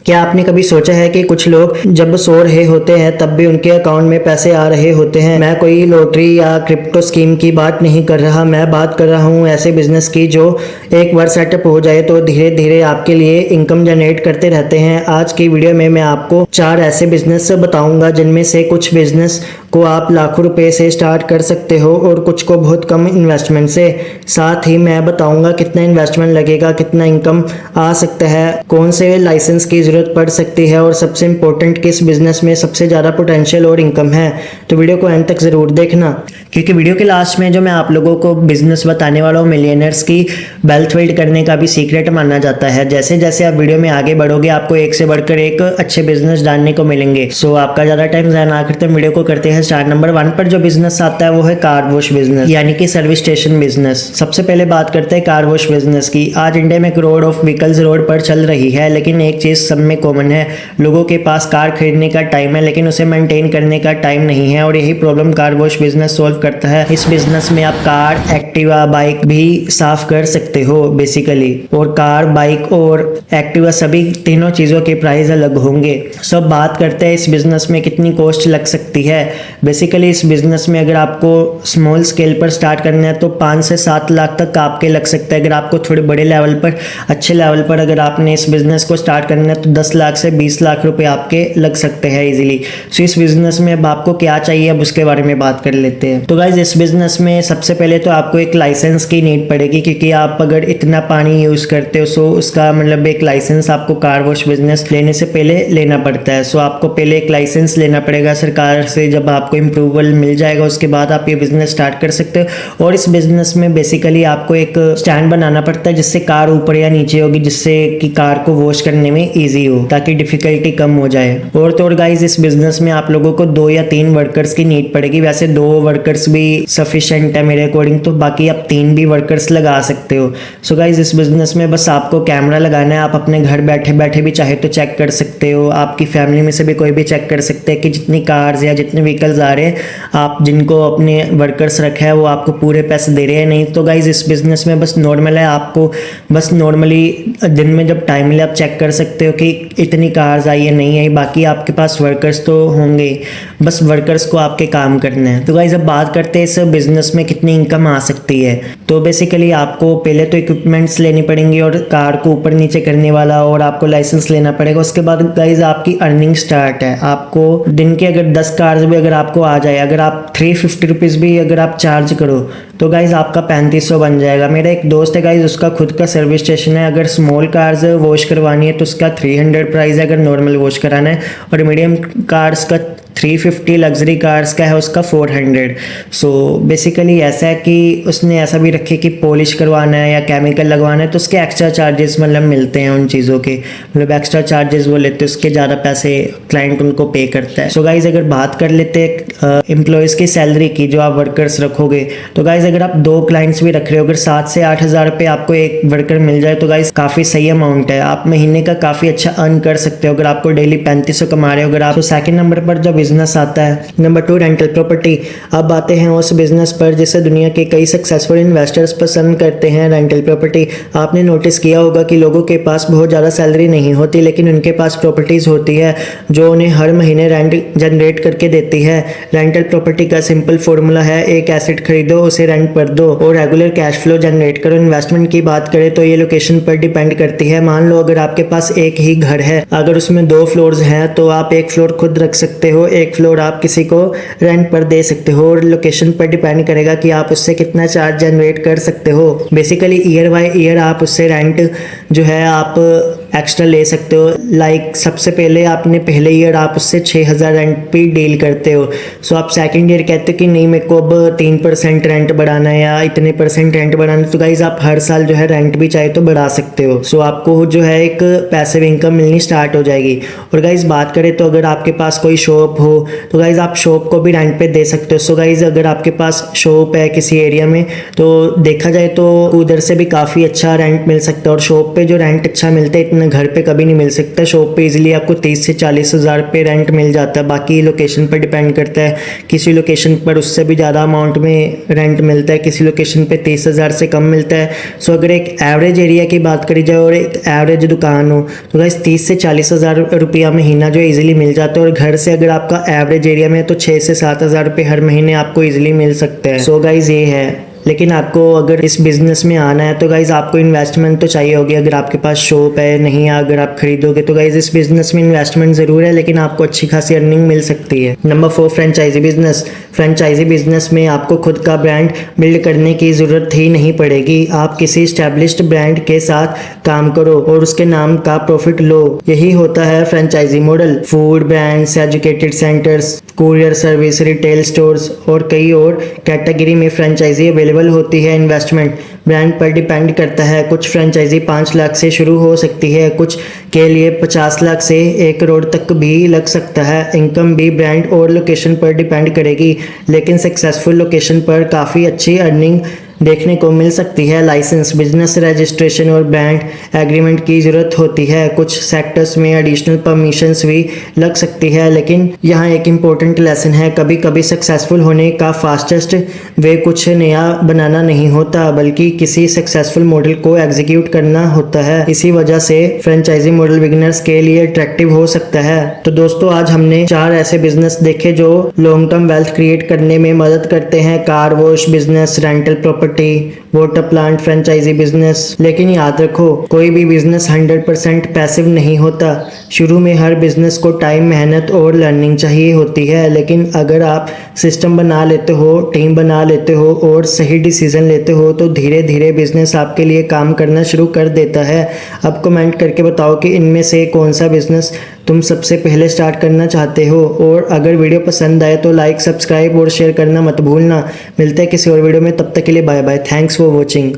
क्या आपने कभी सोचा है कि कुछ लोग जब सो रहे होते हैं तब भी उनके अकाउंट में पैसे आ रहे होते हैं। मैं कोई लॉटरी या क्रिप्टो स्कीम की बात नहीं कर रहा, मैं बात कर रहा हूँ ऐसे बिजनेस की जो एक बार सेटअप हो जाए तो धीरे धीरे आपके लिए इनकम जनरेट करते रहते हैं। आज की वीडियो में मैं आपको 4 ऐसे बिजनेस बताऊंगा जिनमें से कुछ बिजनेस को आप लाखों रुपए से स्टार्ट कर सकते हो और कुछ को बहुत कम इन्वेस्टमेंट से। साथ ही मैं बताऊंगा कितना इन्वेस्टमेंट लगेगा, कितना इनकम आ सकता है, कौन से लाइसेंस की जरूरत पड़ सकती है और सबसे इम्पोर्टेंट किस बिजनेस में सबसे ज़्यादा पोटेंशियल और इनकम है। तो वीडियो को एंड तक ज़रूर देखना, क्योंकि वीडियो के लास्ट में जो मैं आप लोगों को बिजनेस बताने वाला हूँ मिलियनर्स की वेल्थ बिल्ड करने का भी सीक्रेट माना जाता है। जैसे जैसे आप वीडियो में आगे बढ़ोगे आपको एक से बढ़कर एक अच्छे बिजनेस जानने को मिलेंगे। सो आपका ज़्यादा टाइम ज़ाया ना करते वीडियो को करते हैं स्टार्ट। नंबर 1 पर जो बिजनेस आता है वो है कार वॉश बिजनेस, यानी कि सर्विस स्टेशन बिजनेस। सबसे पहले बात करते हैं कार वॉश बिजनेस की। आज इंडिया में करोड़ ऑफ व्हीकल्स रोड पर चल रही है, लेकिन एक चीज़ सब में कॉमन है, लोगों के पास कार खरीदने का टाइम है लेकिन उसे मेंटेन करने का टाइम नहीं है, और यही problem car wash business solve करता है। इस बिजनेस में आप कार, एक्टिवा, बाइक भी साफ कर सकते हो बेसिकली, और कार, बाइक और एक्टिवा सभी तीनों चीज़ों के प्राइस अलग होंगे। सब बात करते हैं इस बिजनेस में कितनी कॉस्ट लग सकती है। बेसिकली इस बिजनेस में अगर आपको स्मॉल स्केल पर स्टार्ट करना है तो 5 से 7 लाख तक आपके लग सकता है। अगर आपको थोड़े बड़े लेवल पर, अच्छे लेवल पर अगर आपने इस बिजनेस को स्टार्ट करना है तो 10 लाख से 20 लाख रुपए आपके लग सकते हैं इजीली। सो इस बिजनेस में अब आपको क्या चाहिए, अब उसके बारे में बात कर लेते हैं। तो गाइज इस बिजनेस में सबसे पहले तो आपको एक लाइसेंस की नीड पड़ेगी, क्योंकि आप अगर इतना पानी यूज करते हो सो उसका मतलब एक लाइसेंस आपको कार वॉश बिजनेस लेने से पहले लेना पड़ता है। सो आपको पहले एक लाइसेंस लेना पड़ेगा सरकार से। जब आपको अप्रूवल मिल जाएगा उसके बाद आप ये बिजनेस स्टार्ट कर सकते हो। और इस बिजनेस में बेसिकली आपको एक स्टैंड बनाना पड़ता है जिससे कार ऊपर या नीचे होगी, जिससे कि कार को वॉश करने में ईजी हो, ताकि डिफिकल्टी कम हो जाए। और गाइज इस बिजनेस में आप लोगों को 2 या 3 वर्कर्स की नीड पड़ेगी। वैसे 2 वर्कर्स भी सफिशिएंट है मेरे अकॉर्डिंग, तो बाकी आप 3 भी वर्कर्स लगा सकते हो। सो गाइज इस बिजनेस में बस आपको कैमरा लगाना है। आप अपने घर बैठे बैठे भी चाहे तो चेक कर सकते हो, आपकी फैमिली में से भी कोई भी चेक कर सकते हैं कि जितनी कार्स या जितने व्हीकल्स आ रहे हैं, आप जिनको अपने वर्कर्स रखा है वो आपको पूरे पैसे दे रहे हैं नहीं। तो गाइज इस बिजनेस में बस नॉर्मल है, आपको बस नॉर्मली दिन में जब टाइम मिले आप चेक कर सकते हो कि इतनी कार्स आई है नहीं आई। बाकी आपके पास वर्कर्स तो होंगे, बस वर्कर्स को आपके काम करना है। तो गाइज अब बात करते हैं इस बिजनेस में कितनी इनकम आ सकती है। तो बेसिकली आपको पहले तो इक्विपमेंट्स लेनी पड़ेंगी और कार को ऊपर नीचे करने वाला, और आपको लाइसेंस लेना पड़ेगा। उसके बाद गाइज आपकी अर्निंग स्टार्ट है। आपको दिन के अगर 10 कार्स भी अगर आपको आ जाए, अगर आप 350 रुपीज़ भी अगर आप चार्ज करो तो गाइज आपका 3500 बन जाएगा। मेरा एक दोस्त है गाइज, उसका खुद का सर्विस स्टेशन है। अगर स्मॉल कार्स वॉश करवानी है तो उसका 300 प्राइस है अगर नॉर्मल वॉश कराना है, और मीडियम कार्स का 350, लग्जरी कार्स का है उसका 400। सो बेसिकली ऐसा है कि उसने ऐसा भी रखे कि पॉलिश करवाना है या केमिकल लगवाना है तो उसके एक्स्ट्रा चार्जेस मतलब मिलते हैं उन चीज़ों के, मतलब एक्स्ट्रा चार्जेस वो लेते हैं, उसके ज़्यादा पैसे क्लाइंट उनको पे करता है। सो गाइज अगर बात कर लेते हैं एम्प्लॉयज़ की सैलरी की, जो आप वर्कर्स रखोगे, तो गाइज अगर आप 2 क्लाइंट्स भी रख रहे हो, अगर 7 से 8 हज़ार रुपये आपको एक वर्कर मिल जाए तो गाइज काफ़ी सही अमाउंट है। आप महीने का काफ़ी अच्छा अर्न कर सकते हो अगर आपको डेली 3500 कमा रहे हो। अगर आप, तो सेकंड नंबर पर जो बिजनेस आता है, नंबर 2 रेंटल प्रॉपर्टी। अब आते हैं उस बिजनेस पर जिसे दुनिया के कई सक्सेसफुल इन्वेस्टर्स पसंद करते हैं, रेंटल प्रॉपर्टी। आपने नोटिस किया होगा कि लोगों के पास बहुत ज़्यादा सैलरी नहीं होती लेकिन उनके पास प्रॉपर्टीज़ होती है जो उन्हें हर महीने रेंट जनरेट करके देती है। रेंटल प्रॉपर्टी का सिंपल फॉर्मूला है, एक एसेट खरीदो, उसे रेंट पर दो और रेगुलर कैश फ्लो जनरेट करो। इन्वेस्टमेंट की बात करें तो ये लोकेशन पर डिपेंड करती है। मान लो अगर आपके पास एक ही घर है, अगर उसमें 2 फ्लोर्स हैं तो आप एक फ्लोर खुद रख सकते हो, एक फ्लोर आप किसी को रेंट पर दे सकते हो, और लोकेशन पर डिपेंड करेगा कि आप उससे कितना चार्ज जनरेट कर सकते हो। बेसिकली ईयर बाय ईयर आप उससे रेंट जो है आप एक्स्ट्रा ले सकते हो। लाइक सबसे पहले आपने पहले ईयर आप उससे 6000 रेंट पे डील करते हो। सो आप सेकंड ईयर कहते हो कि नहीं मेरे को अब 3% रेंट बढ़ाना है या इतने % रेंट बढ़ाना है, तो गाइज आप हर साल जो है रेंट भी चाहे तो बढ़ा सकते हो। सो आपको जो है एक पैसिव इनकम मिलनी स्टार्ट हो जाएगी। और गाइज बात करें तो अगर आपके पास कोई शॉप हो तो गाइज आप शॉप को भी रेंट पे दे सकते हो। सो गाइज अगर आपके पास शॉप है किसी एरिया में तो देखा जाए तो उधर से भी काफ़ी अच्छा रेंट मिल सकता है, और शॉप पे जो रेंट अच्छा मिलता है लेकिन घर पे कभी नहीं मिल सकता। शॉप पे इजीली आपको 30 से 40 हज़ार पे रेंट मिल जाता है। बाकी लोकेशन पर डिपेंड करता है, किसी लोकेशन पर उससे भी ज़्यादा अमाउंट में रेंट मिलता है, किसी लोकेशन पे 30 हज़ार से कम मिलता है। सो अगर एक एवरेज एरिया की बात करी जाए और एक एवरेज दुकान हो तो गाइस 30 से 40 हज़ार रुपया महीना जो इजीली मिल जाता है। और घर से अगर आपका एवरेज एरिया में है तो 6 से 7 हज़ार रुपये हर महीने आपको इजीली मिल सकते हैं। सो गाइस ये है, लेकिन आपको अगर इस बिज़नेस में आना है तो गाइज़ आपको इन्वेस्टमेंट तो चाहिए होगी। अगर आपके पास शॉप है नहीं, अगर आप खरीदोगे तो गाइज़ इस बिज़नेस में इन्वेस्टमेंट ज़रूर है, लेकिन आपको अच्छी खासी अर्निंग मिल सकती है। Number 4, franchise business. Franchise business में आपको खुद का ब्रांड बिल्ड करने की ज़रूरत ही नहीं पड़ेगी। आप किसी इस्टेब्लिश्ड ब्रांड के साथ काम करो और उसके नाम का प्रॉफिट लो। यही होता है franchise model. Food brands, educated centres, courier service, retail stores और कई और कैटेगरी में फ्रेंचाइजी अवेलेबल होती है। इन्वेस्टमेंट ब्रांड पर डिपेंड करता है। कुछ फ्रेंचाइजी 5 लाख से शुरू हो सकती है, कुछ के लिए 50 लाख से 1 करोड़ तक भी लग सकता है। इनकम भी ब्रांड और लोकेशन पर डिपेंड करेगी, लेकिन सक्सेसफुल लोकेशन पर काफ़ी अच्छी अर्निंग देखने को मिल सकती है। लाइसेंस, बिजनेस रजिस्ट्रेशन और ब्रांड एग्रीमेंट की ज़रूरत होती है। कुछ सेक्टर्स में एडिशनल परमिशंस भी लग सकती है, लेकिन यहाँ एक इम्पोर्टेंट लेसन है, कभी कभी सक्सेसफुल होने का फास्टेस्ट वे कुछ नया बनाना नहीं होता, बल्कि किसी सक्सेसफुल मॉडल को एग्जीक्यूट करना होता है। इसी वजह से फ्रेंचाइजी मॉडल बिगिनर्स के लिए अट्रैक्टिव हो सकता है। तो दोस्तों आज हमने 4 ऐसे बिजनेस देखे जो लॉन्ग टर्म वेल्थ क्रिएट करने में मदद करते हैं। Car wash business, rental property, water plant, franchise business. लेकिन याद रखो, कोई भी बिजनेस 100% पैसिव नहीं होता। शुरू में हर बिजनेस को टाइम, मेहनत और लर्निंग चाहिए होती है, लेकिन अगर आप सिस्टम बना लेते हो, टीम बना लेते हो और सही डिसीजन लेते हो तो धीरे धीरे बिजनेस आपके लिए काम करना शुरू कर देता है। अब कमेंट करके बताओ कि इनमें से कौन सा बिजनेस तुम सबसे पहले स्टार्ट करना चाहते हो। और अगर वीडियो पसंद आए तो लाइक, सब्सक्राइब और शेयर करना मत भूलना। मिलते हैं किसी और वीडियो में, तब तक के लिए bye bye. Thanks for watching.